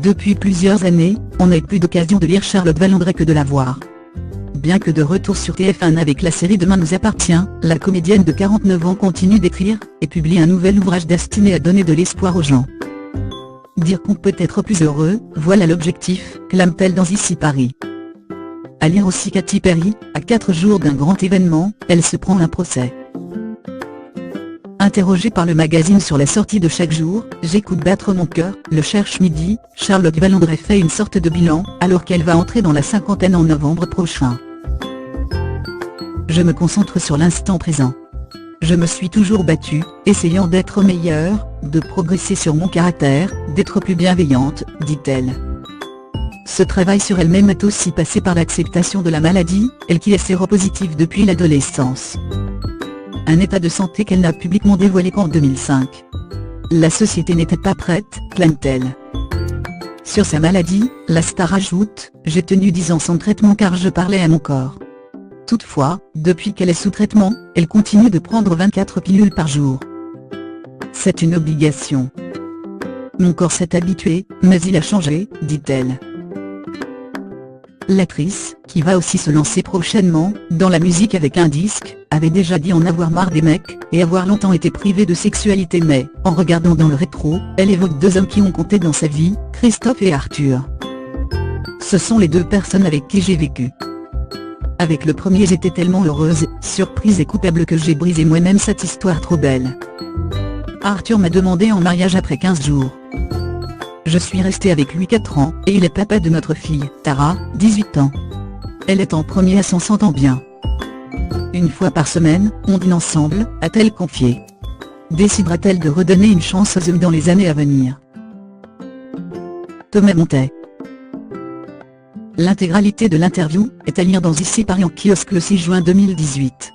Depuis plusieurs années, on n'a eu plus d'occasion de lire Charlotte Valandré que de la voir. Bien que de retour sur TF1 avec la série Demain nous appartient, la comédienne de 49 ans continue d'écrire, et publie un nouvel ouvrage destiné à donner de l'espoir aux gens. Dire qu'on peut être plus heureux, voilà l'objectif, clame-t-elle dans Ici Paris. À lire aussi Katy Perry, à 4 jours d'un grand événement, elle se prend un procès. Interrogée par le magazine sur la sortie de Chaque jour, J'écoute battre mon cœur, le Cherche Midi, Charlotte Valandré fait une sorte de bilan, alors qu'elle va entrer dans la cinquantaine en novembre prochain. Je me concentre sur l'instant présent. Je me suis toujours battue, essayant d'être meilleure, de progresser sur mon caractère, d'être plus bienveillante, dit-elle. Ce travail sur elle-même est aussi passé par l'acceptation de la maladie, elle qui est séropositive depuis l'adolescence. Un état de santé qu'elle n'a publiquement dévoilé qu'en 2005. La société n'était pas prête, clame-t-elle. Sur sa maladie, la star ajoute « J'ai tenu 10 ans sans traitement car je parlais à mon corps ». Toutefois, depuis qu'elle est sous traitement, elle continue de prendre 24 pilules par jour. C'est une obligation. Mon corps s'est habitué, mais il a changé, dit-elle. L'actrice, qui va aussi se lancer prochainement, dans la musique avec un disque, avait déjà dit en avoir marre des mecs, et avoir longtemps été privée de sexualité mais, en regardant dans le rétro, elle évoque 2 hommes qui ont compté dans sa vie, Christophe et Arthur. Ce sont les 2 personnes avec qui j'ai vécu. Avec le premier j'étais tellement heureuse, surprise et coupable que j'ai brisé moi-même cette histoire trop belle. Arthur m'a demandé en mariage après 15 jours. Je suis restée avec lui 4 ans, et il est papa de notre fille, Tara, 18 ans. Elle est en premier et s'en s'entend bien. Une fois par semaine, on dîne ensemble, a-t-elle confié. Décidera-t-elle de redonner une chance aux hommes dans les années à venir? Thomas Montet. L'intégralité de l'interview est à lire dans Ici Paris en kiosque le 6 juin 2018.